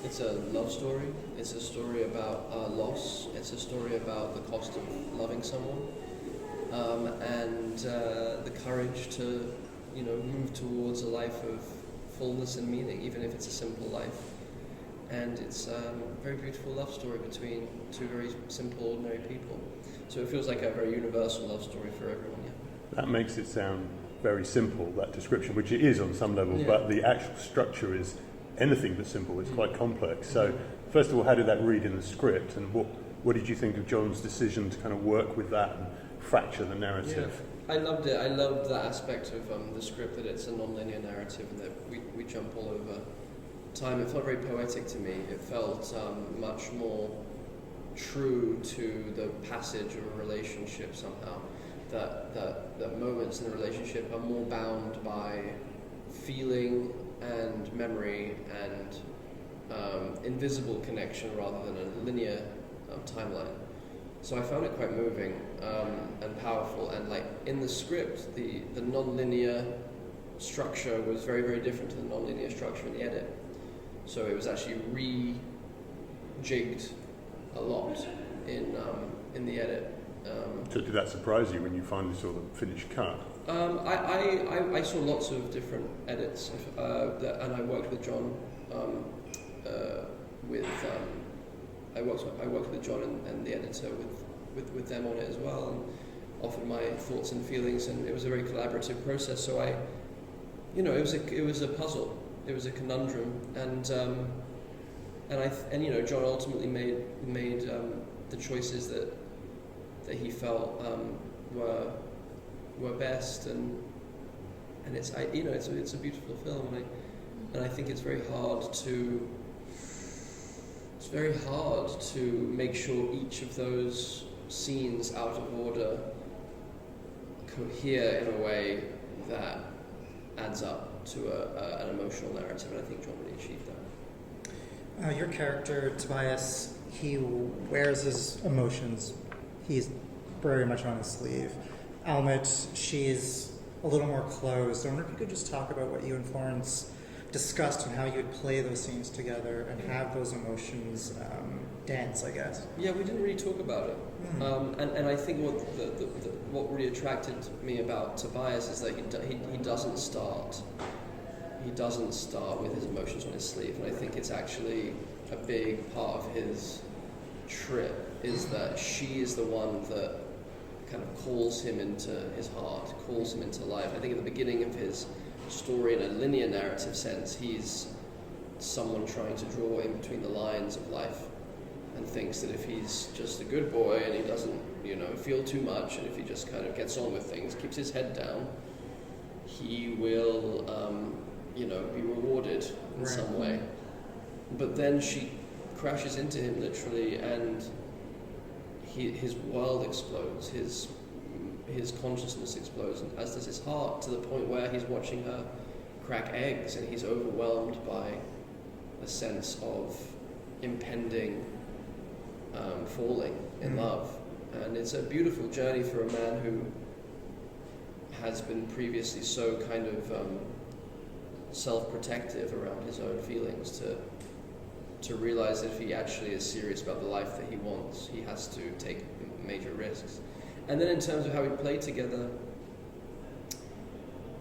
it's a love story. It's a story about loss. It's a story about the cost of loving someone, and the courage to, move towards a life of fullness and meaning, even if it's a simple life. And it's a very beautiful love story between two very simple, ordinary people. So it feels like a very universal love story for everyone. Yeah. That makes it sound very simple, that description, which it is on some level, but the actual structure is anything but simple. It's quite complex. So first of all, how did that read in the script, and what did you think of John's decision to kind of work with that and fracture the narrative? Yeah, I loved it. I loved that aspect of the script, that it's a non-linear narrative and that we jump all over time. It felt very poetic to me. It felt much more true to the passage of a relationship somehow. That moments in a relationship are more bound by feeling and memory and invisible connection rather than a linear timeline. So I found it quite moving and powerful. And like in the script, the non-linear structure was very, very different to the non-linear structure in the edit. So it was actually rejigged a lot in the edit. So did that surprise you when you finally saw the finished cut? I saw lots of different edits, and I worked with John. I worked with John and the editor with them on it as well, and offered my thoughts and feelings, and it was a very collaborative process. So it was a puzzle. It was a conundrum, and John ultimately made the choices that he felt were best, and it's a beautiful film, and I think it's very hard to make sure each of those scenes out of order cohere in a way that adds up to an emotional narrative, and I think John really achieved that. Your character, Tobias, he wears his emotions. He's very much on his sleeve. Almut, she's a little more closed. I wonder if you could just talk about what you and Florence discussed and how you would play those scenes together and have those emotions dance, I guess. Yeah, we didn't really talk about it. And I think what really attracted me about Tobias is that he doesn't start with his emotions on his sleeve, and I think it's actually a big part of his trip is that she is the one that kind of calls him into his heart, calls him into life. I think at the beginning of his story, in a linear narrative sense, he's someone trying to draw in between the lines of life and thinks that if he's just a good boy and he doesn't, feel too much, and if he just kind of gets on with things, keeps his head down, he will, be rewarded in some way. But then she crashes into him literally, and his world explodes, his consciousness explodes, and as does his heart, to the point where he's watching her crack eggs, and he's overwhelmed by a sense of impending falling in love. And it's a beautiful journey for a man who has been previously so kind of self-protective around his own feelings to realize that if he actually is serious about the life that he wants, he has to take major risks. And then in terms of how we played together,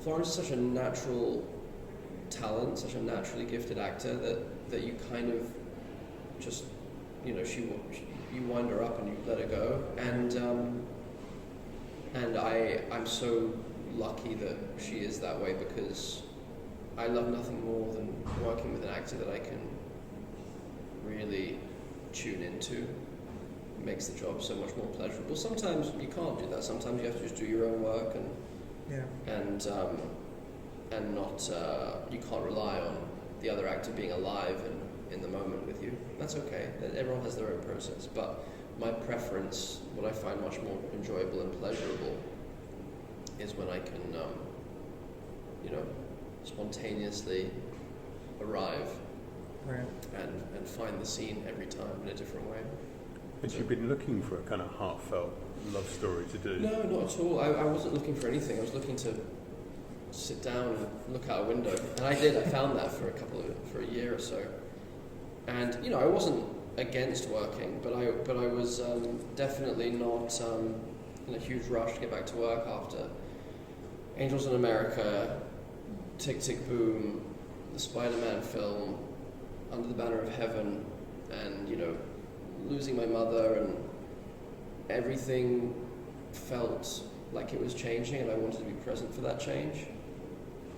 Florence is such a natural talent, such a naturally gifted actor that you kind of just, you wind her up and you let her go. And I'm so lucky that she is that way, because I love nothing more than working with an actor that I can really tune into. It makes the job so much more pleasurable. Sometimes you can't do that. Sometimes you have to just do your own work and not you can't rely on the other actor being alive and in the moment with you. That's okay. Everyone has their own process. But my preference, what I find much more enjoyable and pleasurable, is when I can, spontaneously arrive and find the scene every time in a different way. Had you been looking for a kind of heartfelt love story to do? No, not at all. I wasn't looking for anything. I was looking to sit down and look out a window, and I did. I found that for a year or so, And I wasn't against working, but I was definitely not in a huge rush to get back to work after Angels in America, Tick Tick Boom, the Spider-Man film, Under the Banner of Heaven, and losing my mother, and everything felt like it was changing, and I wanted to be present for that change.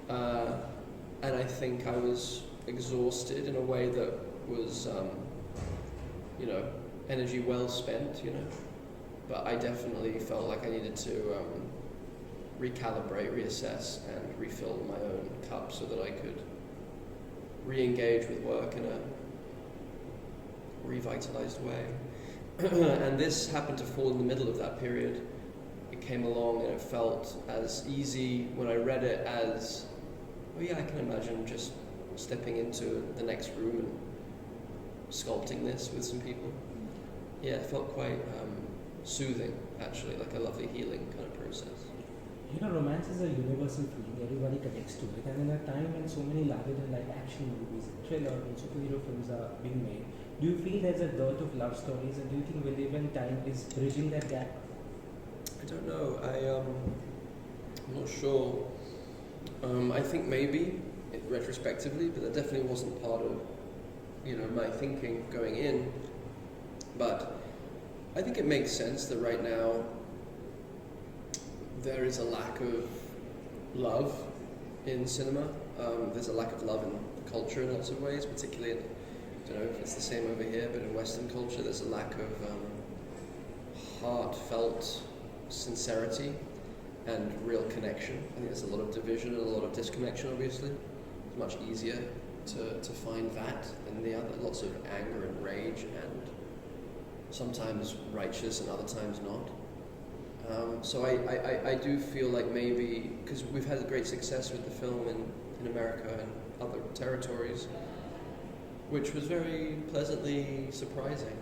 And I think I was exhausted in a way that was, energy well spent, But I definitely felt like I needed to recalibrate, reassess, and refill my own cup so that I could re-engage with work in a revitalized way. And this happened to fall in the middle of that period. It came along and it felt as easy when I read it as, oh yeah, I can imagine just stepping into the next room and sculpting this with some people. Yeah, it felt quite soothing, actually, like a lovely healing kind of process. Romance is a universal feeling. Everybody connects to it. And in a time when so many larger-than-life action movies, thriller, and superhero films are being made, do you feel there's a dearth of love stories, and do you think we live in time is bridging that gap? I don't know. I'm not sure. I think maybe retrospectively, but that definitely wasn't part of my thinking going in. But I think it makes sense that right now there is a lack of love in cinema. There's a lack of love in culture in lots of ways, particularly in, I don't know if it's the same over here, but in Western culture there's a lack of heartfelt sincerity and real connection. I think there's a lot of division and a lot of disconnection, obviously. It's much easier to find that than the other. Lots of anger and rage, and sometimes righteous and other times not. So I do feel like maybe, because we've had great success with the film in America and other territories, which was very pleasantly surprising.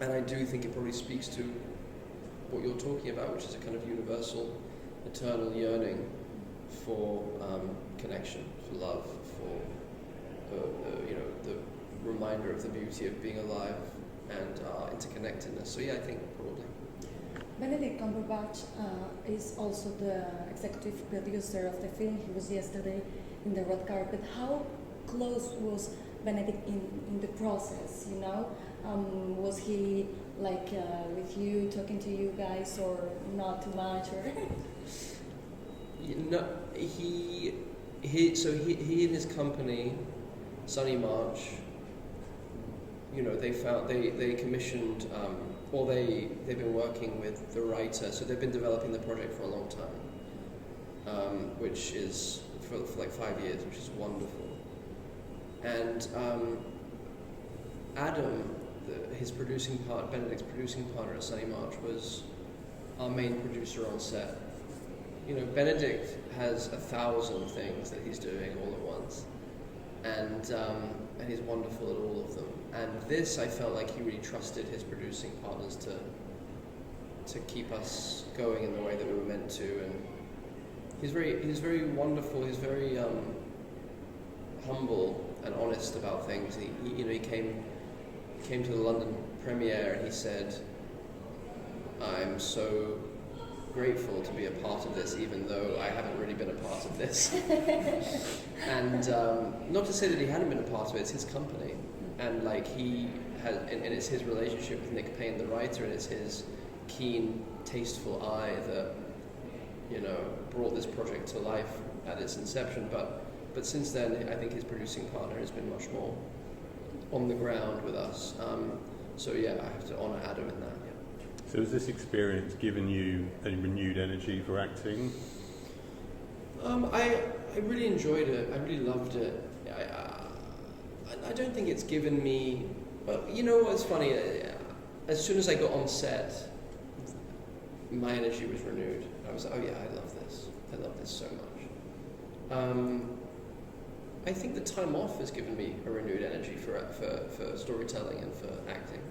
And I do think it probably speaks to what you're talking about, which is a kind of universal, eternal yearning for connection, for love, for the reminder of the beauty of being alive and interconnectedness. So yeah, I think probably. Benedict Cumberbatch is also the executive producer of the film. He was yesterday in the red carpet. How close was Benedict in the process, was he like with you, talking to you guys, or not too much, or? He and his company, Sunny March, they commissioned, they've been working with the writer, so they've been developing the project for a long time, which is for like 5 years, which is wonderful. And Adam, Benedict's producing partner at Sunny March, was our main producer on set. Benedict has 1,000 things that he's doing all at once, and he's wonderful at all of them. And this, I felt like he really trusted his producing partners to keep us going in the way that we were meant to. And he's very wonderful. He's very humble and honest about things. He came to the London premiere and he said, "I'm so grateful to be a part of this, even though I haven't really been a part of this." And not to say that he hadn't been a part of it, it's his company. And like he has, and it's his relationship with Nick Payne, the writer, and it's his keen, tasteful eye that, brought this project to life at its inception. But since then, I think his producing partner has been much more on the ground with us. So yeah, I have to honour Adam in that. Yeah. So has this experience given you a renewed energy for acting? I really enjoyed it. I really loved it. I don't think it's given me. Well, you know what's funny? As soon as I got on set, my energy was renewed. I was like, oh yeah, I love this. I love this so much. I think the time off has given me a renewed energy for storytelling and for acting.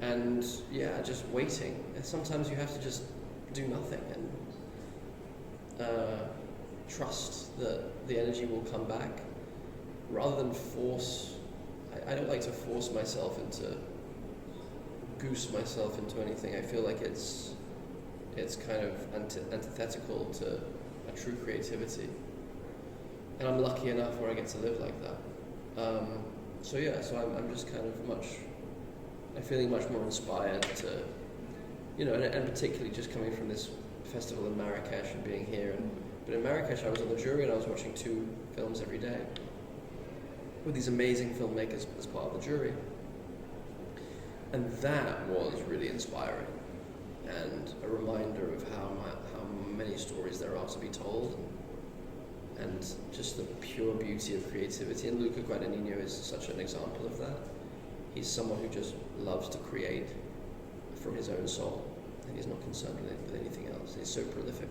And yeah, just waiting. And sometimes you have to just do nothing and trust that the energy will come back. rather than force, I don't like to force myself goose myself into anything. I feel like it's kind of antithetical to a true creativity. And I'm lucky enough where I get to live like that. So I'm just kind of I'm feeling much more inspired to, and particularly just coming from this festival in Marrakesh and being here. But in Marrakesh, I was on the jury and I was watching 2 films every day with these amazing filmmakers as part of the jury. And that was really inspiring and a reminder of how many stories there are to be told, and just the pure beauty of creativity. And Luca Guadagnino is such an example of that. He's someone who just loves to create from his own soul, and he's not concerned with anything else. He's so prolific.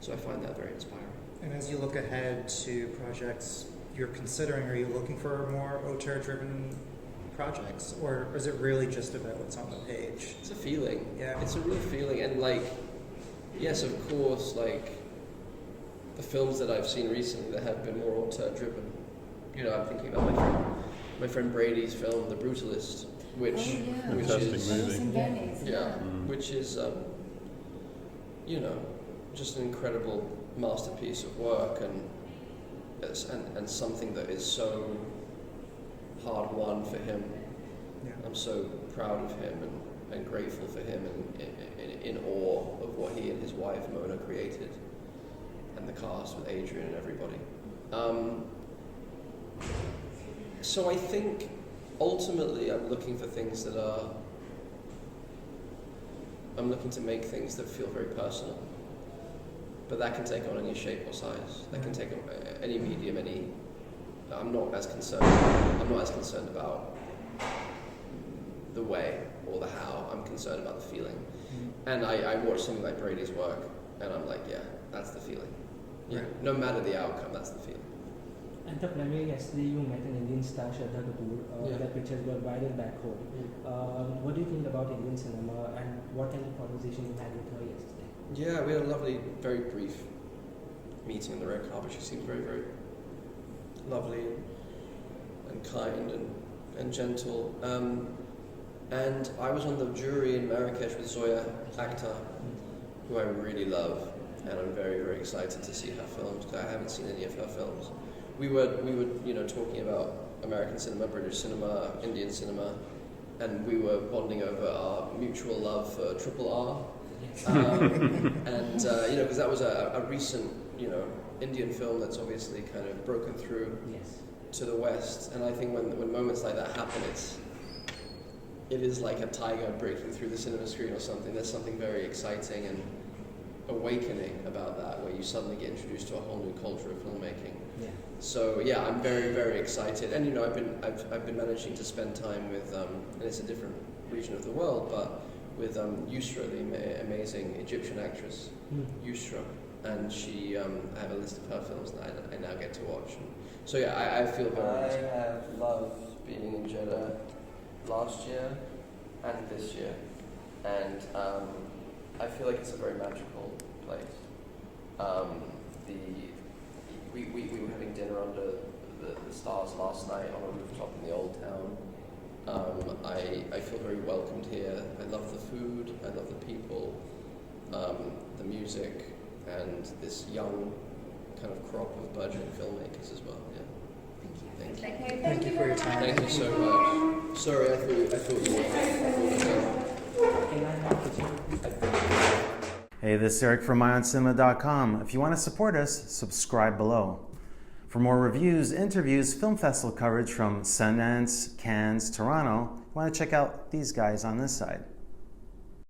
So I find that very inspiring. And as you look ahead to projects you're considering, are you looking for more auteur-driven projects, or is it really just about what's on the page? It's a feeling. Yeah. It's a real feeling. And yes, of course, the films that I've seen recently that have been more auteur-driven. I'm thinking about my friend Brady's film, The Brutalist, which is in Venice. Which is just an incredible masterpiece of work, and something that is so hard won for him. Yeah. I'm so proud of him and grateful for him, and in awe of what he and his wife Mona created, and the cast with Adrian and everybody. So I think ultimately I'm looking for things I'm looking to make things that feel very personal. But that can take on any shape or size. That can take on any medium, I'm not as concerned about the way or the how. I'm concerned about the feeling. And I watch something like Brady's work, and I'm like, yeah, that's the feeling. Right. No matter the outcome, that's the feeling. At the premiere yesterday, you met an Indian star, Shraddha Kapoor. That pictures were viral back home. What do you think about Indian cinema, and what kind of conversation you had with her yesterday? Yeah, we had a lovely, very brief meeting on the red carpet. She seemed very, very lovely and kind and gentle. And I was on the jury in Marrakesh with Zoya Akhtar, who I really love, and I'm very, very excited to see her films, because I haven't seen any of her films. We were talking about American cinema, British cinema, Indian cinema, and we were bonding over our mutual love for R. Because that was a recent, Indian film that's obviously kind of broken through to the West. And I think when moments like that happen, it is like a tiger breaking through the cinema screen or something. There's something very exciting and awakening about that, where you suddenly get introduced to a whole new culture of filmmaking. Yeah. So yeah, I'm very, very excited. And I've been managing to spend time with, and it's a different region of the world, but with Yusra, the amazing Egyptian actress, Yusra, and she, I have a list of her films that I now get to watch. So yeah, I feel very. I have loved being in Jeddah last year and this year, and I feel like it's a very magical place. We were having dinner under the stars last night on a rooftop in the old town. I feel very welcomed here. I love the food, I love the people, the music, and this young kind of crop of budget filmmakers as well. Yeah. Thank you for your time. Thank you so much. Sorry, I thought you were. Hey, this is Eric from IONCINEMA.com. If you want to support us, subscribe below. For more reviews, interviews, film festival coverage from Sundance, Cannes, Toronto, you want to check out these guys on this side.